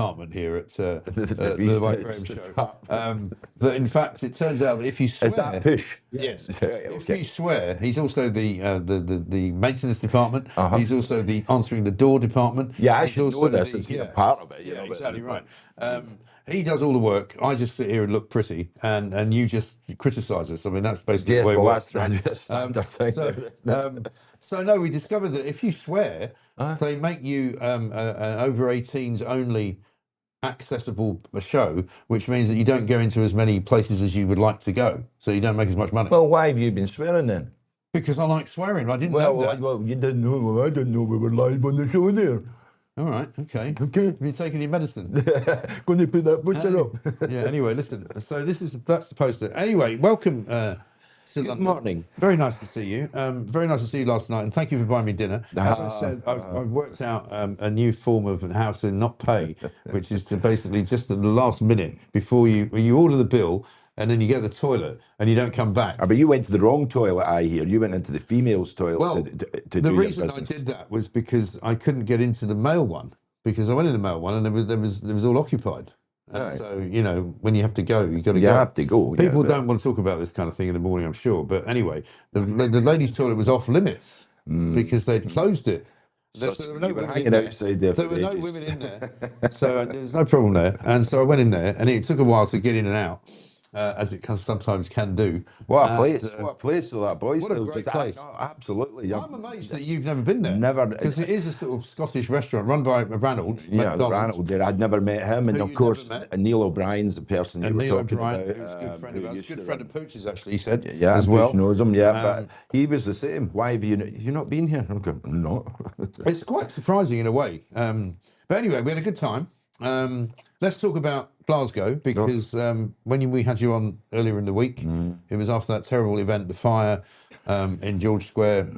department here at the Mike Graham Show. That in fact, it turns out that if you swear, is that push? Yes. Okay. If you swear, he's also the maintenance department. He's also the answering the door department. Yeah, I he's should know this and see a part of it. You know, exactly right. He does all the work. I just sit here and look pretty, and you just criticise us. I mean, that's basically the way it works. So no, we discovered that if you swear, they make you an over 18s only accessible show, which means that you don't go into as many places as you would like to go, so you don't make as much money. Well, why have you been swearing then? Because I like swearing. I didn't know that. Well, you didn't know. Well, I didn't know we were live on the show there. All right, okay. Have you taken your medicine? Going to put that poster up. Yeah. Anyway, listen. So that's the poster. Anyway, welcome. Good London. Morning. Very nice to see you. Very nice to see you last night, and thank you for buying me dinner. As I said, I've worked out a new form of how to not pay, which is to basically just at the last minute before you order the bill, and then you get the toilet and you don't come back. But you went to the wrong toilet, I hear. You went into the females' toilet. Well, to the reason I did that was because I couldn't get into the male one, because I went in the male one and it was all occupied. And so, you know, when you have to go, you have to go. People don't want to talk about this kind of thing in the morning, I'm sure. But anyway, the ladies' toilet was off limits because they'd closed it. So there were no women in there. There were no women in there. So there's no problem there. And so I went in there, and it took a while to get in and out, as it sometimes can do. What a place! What a place for that boys! What a great place! Oh, absolutely. I'm amazed that you've never been there. Never, because it is a sort of Scottish restaurant run by Ranald. Yeah, Ranald there. I'd never met him, and of course, Neil O'Brien's the person you were talking about. Who's a good friend of ours, good friend of Pooch's actually. He said, yeah, as well. knows him, yeah, but he was the same. Why have you not been here? I'm going, no. It's quite surprising in a way. But anyway, we had a good time. Let's talk about Glasgow, because when we had you on earlier in the week, it was after that terrible event, the fire in George Square.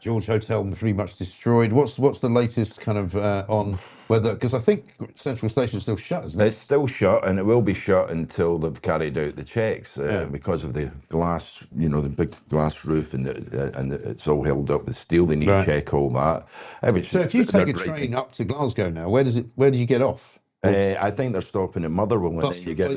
George Hotel pretty much destroyed. What's the latest kind of on whether, because I think Central Station is still shut, isn't it? It's still shut, and it will be shut until they've carried out the checks because of the glass, you know, the big glass roof, and it's all held up with steel. They need to check all that. So if you take a train up to Glasgow now, where do you get off? I think they're stopping in Motherwell, and then you get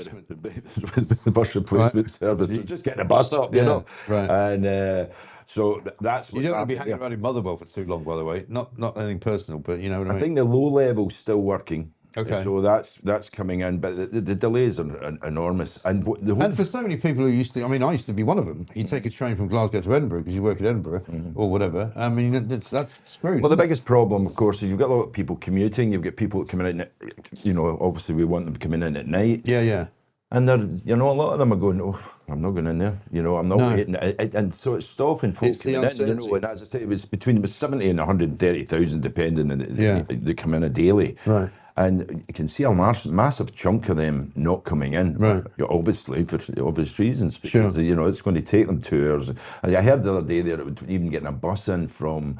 the bus replacement service. You just get the bus up, you know. Right. And so that's you don't want to be hanging around in Motherwell for too long, by the way. Not anything personal, but you know what I mean. I think the low level's still working. Okay. So that's coming in, but the delays are enormous. And for so many people who used to, I mean, I used to be one of them. You take a train from Glasgow to Edinburgh because you work at Edinburgh or whatever. I mean, that's screwed. Well, the biggest problem, of course, is you've got a lot of people commuting. You've got people coming in, you know, obviously we want them coming in at night. Yeah. And they're, you know, a lot of them are going, oh, I'm not going in there. You know, I'm not waiting. And so it's stopping folk coming in, you know. And as I say, it was between 70 and 130,000, depending on they come in a daily. Right. And you can see a massive chunk of them not coming in, obviously, for obvious reasons, because, you know, it's going to take them 2 hours. And I heard the other day that it would even getting a bus in from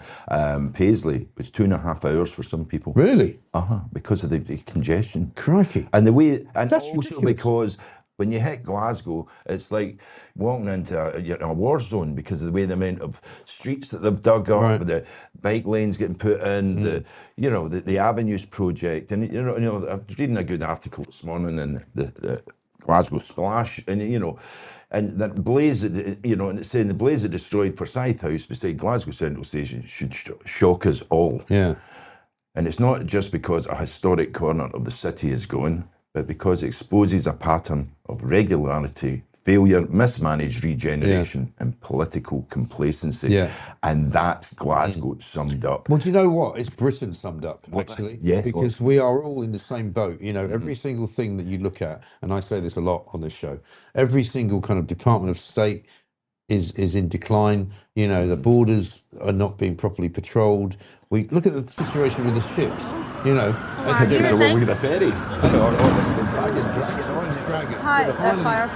Paisley, it's 2.5 hours for some people. Really? Because of the congestion. Crikey. And the way, and that's also ridiculous. because when you hit Glasgow, it's like walking into a war zone because of the way the amount of streets that they've dug up, the bike lanes getting put in, the Avenues project, and you know, I was reading a good article this morning in the Glasgow Splash, and you know, and that blaze, you know, and it's saying the blaze that destroyed Forsyth House beside Glasgow Central Station should shock us all. Yeah, and it's not just because a historic corner of the city is going, but because it exposes a pattern of regularity, failure, mismanaged regeneration, and political complacency. Yeah. And that's Glasgow summed up. Well, do you know what? It's Britain summed up, actually. Yeah. Because we are all in the same boat. You know, every single thing that you look at, and I say this a lot on this show, every single kind of Department of State is in decline. You know, the borders are not being properly patrolled. We look at the situation with the ships. You know, we're going to ferries. Hi, fire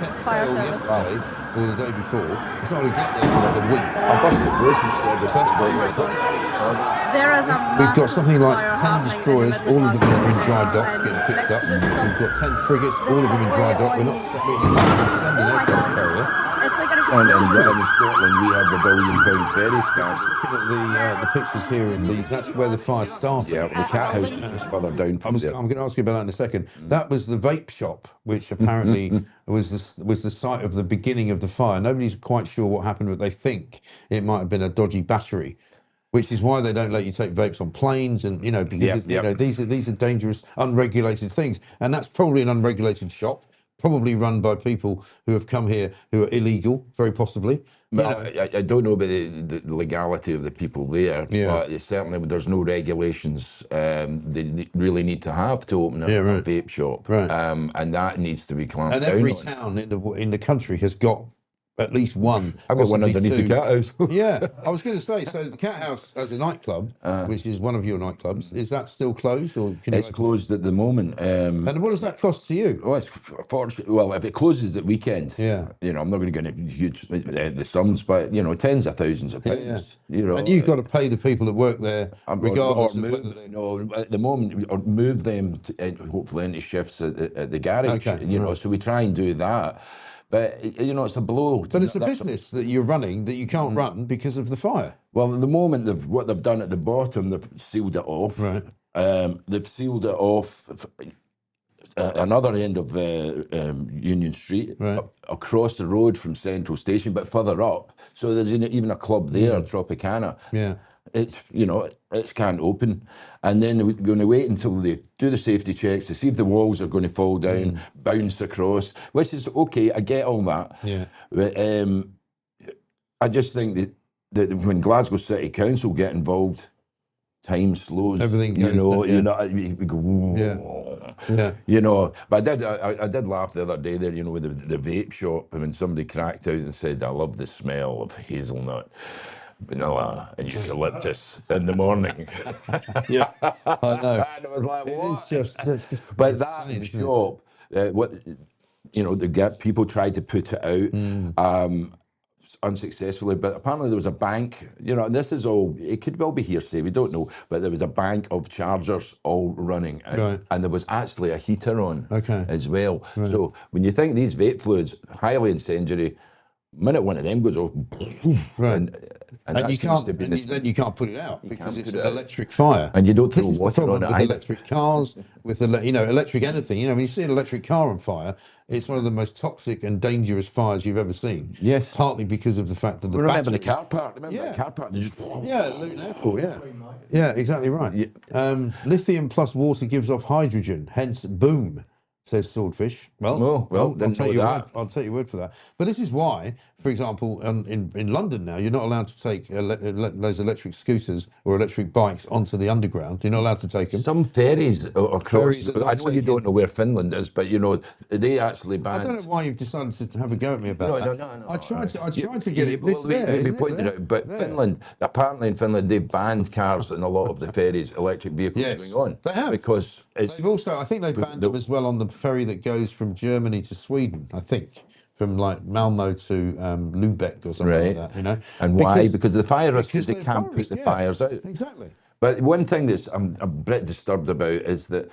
service. Yesterday or the day before. It's not going to get there for like a week. Our bus replacement service. There is a We've got something like 10 destroyers, all of them are in dry dock, getting fixed up. We've got 10 frigates, all of them in dry dock. We're not sending an aircraft carrier. It's like in Scotland, we have the £1 billion ferry scam. Looking at the pictures here of that's where the fire started. Yeah, the cat house is just further down from there. I'm going to ask you about that in a second. That was the vape shop, which apparently was the site of the beginning of the fire. Nobody's quite sure what happened, but they think it might have been a dodgy battery, which is why they don't let you take vapes on planes, and because these are dangerous, unregulated things, and that's probably an unregulated shop, probably run by people who have come here who are illegal, very possibly. I don't know about the legality of the people there, but certainly there's no regulations they really need to have to open a vape shop, and that needs to be clamped down on. And every town in the country has got at least one. I've got one underneath the cat house. Yeah, I was going to say, so the cat house as a nightclub, which is one of your nightclubs, is that still closed, or it's closed at the moment? And what does that cost to you? Well, well, if it closes at weekends, I'm not going to get huge the sums, but tens of thousands of pounds. And you've got to pay the people that work there, regardless of whether they... No, at the moment, or move them hopefully into shifts at the garage. So we try and do that. But, it's a blow. But it's a business that you're running that you can't run because of the fire. Well, at the moment, what they've done at the bottom, they've sealed it off. Right. They've sealed it off another end of Union Street, across the road from Central Station, but further up. So there's even a club there, Tropicana. Yeah. It can't open, and then we're going to wait until they do the safety checks to see if the walls are going to fall down, bounce across, which is okay. I get all that. Yeah. But I just think that when Glasgow City Council get involved, time slows. Everything goes But I did laugh the other day there, with the vape shop, when somebody cracked out and said, "I love the smell of hazelnut, vanilla and eucalyptus in the morning." Yeah, I know. And I was like, what? That's just but that shop, people tried to put it out unsuccessfully, but apparently there was a bank, and this is all, it could well be hearsay, we don't know, but there was a bank of chargers all running, and there was actually a heater on as well. So when you think these vape fluids, highly incendiary, minute one of them goes off, and you can't, then you can't put it out because it's an electric fire, and you don't throw water on it. With electric cars, with electric anything. When you see an electric car on fire, it's one of the most toxic and dangerous fires you've ever seen. Yes, partly because of the fact that the remember the car park. Remember the car park? Luton Airport. Yeah, exactly right. Yeah. Lithium plus water gives off hydrogen, hence boom. Says Swordfish. Well, I'll take your word for that. But this is why, for example, in London now, you're not allowed to take those electric scooters or electric bikes onto the underground. You're not allowed to take them. Some ferries across. I know you don't know where Finland is, but they actually banned. I don't know why you've decided to have a go at me about that. No. I tried to get it. We pointed out, but Finland, apparently in Finland, they banned cars in a lot of the ferries, electric vehicles going on. They have, because they've also, I think they've banned them as well on the ferry that goes from Germany to Sweden, I think, from like Malmo to Lübeck or something like that, And why? Because the fire risk, they can't put the fires out. Exactly. But one thing that I'm a bit disturbed about is that,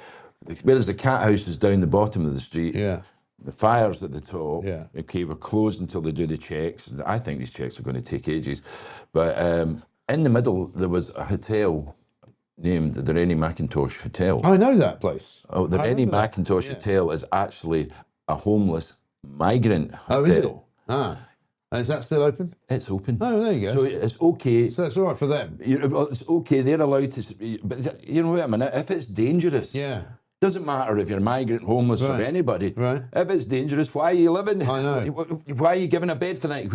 whereas the cat house is down the bottom of the street, the fire's at the top, we're closed until they do the checks. I think these checks are going to take ages. But in the middle, there was a hotel named the Rennie Mackintosh Hotel. I know that place. Oh, the Rennie Mackintosh Hotel is actually a homeless migrant hotel. Oh, is it? And is that still open? It's open. Oh, there you go. So it's okay. So that's all right for them. It's okay. They're allowed to. But wait a minute. If it's dangerous, doesn't matter if you're migrant, homeless, or anybody. Right. If it's dangerous, why are you living? I know. Why are you giving a bed for the night?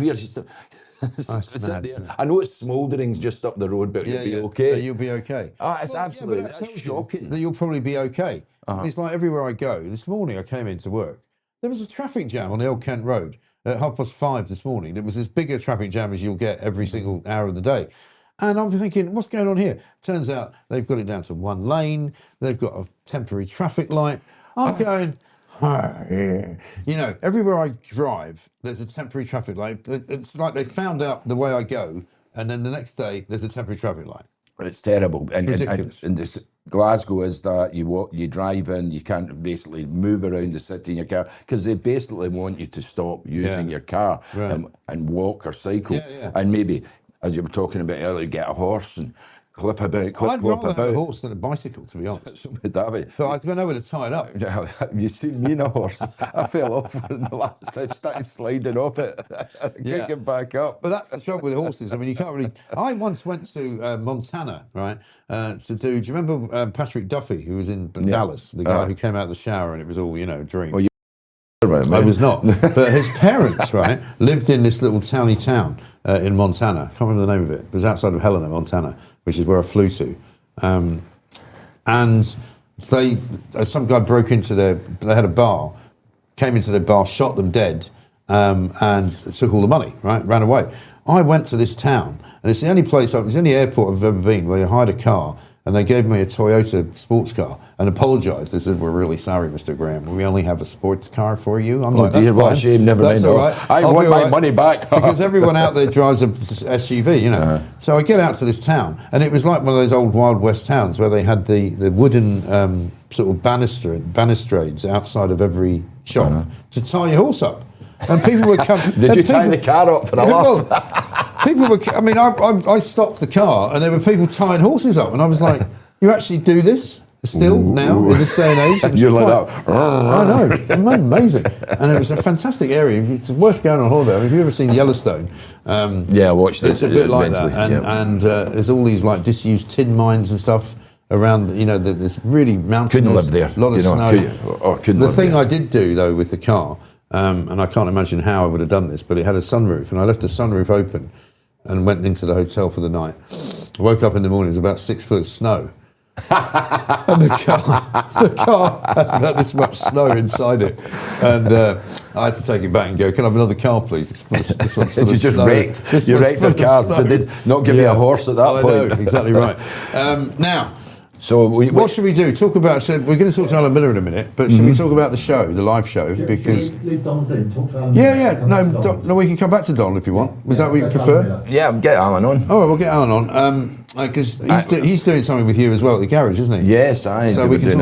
I know it's Smouldering's just up the road, but you'll be okay. You'll be okay. It's absolutely that's shocking. That you'll probably be okay. It's like everywhere I go. This morning I came into work. There was a traffic jam on the Old Kent Road at 5:30 this morning. There was as big a traffic jam as you'll get every single hour of the day. And I'm thinking, what's going on here? Turns out they've got it down to one lane. They've got a temporary traffic light. I'm going... everywhere I drive, there's a temporary traffic light. It's like they found out the way I go, and then the next day there's a temporary traffic light. It's terrible. It's ridiculous. And Glasgow is that you walk, you drive in, you can't basically move around the city in your car because they basically want you to stop using your car and walk or cycle, and maybe, as you were talking about earlier, get a horse and clip about, I'd rather have a horse than a bicycle, to be honest. So would that be? But I don't know where to tie it up. You seen me in a horse? I fell off in the last time, started sliding off it. I can't get back up. But that's the trouble with horses. I mean, you can't really. I once went to Montana, right? To do. Do you remember Patrick Duffy, who was in Dallas, the guy who came out of the shower and it was all, a dream? Well, I was not. But his parents, right, lived in this little towny town in Montana. I can't remember the name of it. It was outside of Helena, Montana, which is where I flew to. And some guy broke into they had a bar, came into their bar, shot them dead, and took all the money, right, ran away. I went to this town, and it's the only place, it's the only airport I've ever been where you hired a car, and they gave me a Toyota sports car and apologised. They said, "We're really sorry, Mr. Graham. We only have a sports car for you." I'm like, "That's what a fine. shame, never That's mind. all right. I want my money back." Because everyone out there drives a SUV, So I get out to this town, and it was like one of those old Wild West towns where they had the wooden sort of balustrades outside of every shop to tie your horse up. And people would come. Did you tie the car up for a laugh? People were. I mean, I stopped the car, and there were people tying horses up, and I was like, "You actually do this still now in this day and age?" You're like that. I know, amazing, and it was a fantastic area. It's worth going on holiday. I mean, have you ever seen Yellowstone? I watched this. It's a bit like that, and there's all these like disused tin mines and stuff around. This really mountainous. Couldn't live there. A lot of snow. Couldn't the live thing there. I did do though with the car. And I can't imagine how I would have done this, but it had a sunroof, and I left the sunroof open and went into the hotel for the night. I woke up in the morning, it was about 6 foot of snow. And the car had about this much snow inside it. And I had to take it back and go, "Can I have another car, please? This one's full of just snow." You wrecked the car. They did not give you a horse at that point. I know, exactly right. Now, so what should we do? Talk about. So we're going to talk to Alan Miller in a minute, but should we talk about the show, the live show? Because no, we can come back to Donald if you want. Was that what you prefer? Yeah, get Alan on. All right, we'll get Alan on because he's doing something with you as well at the garage, isn't he? Yes, I. So we can talk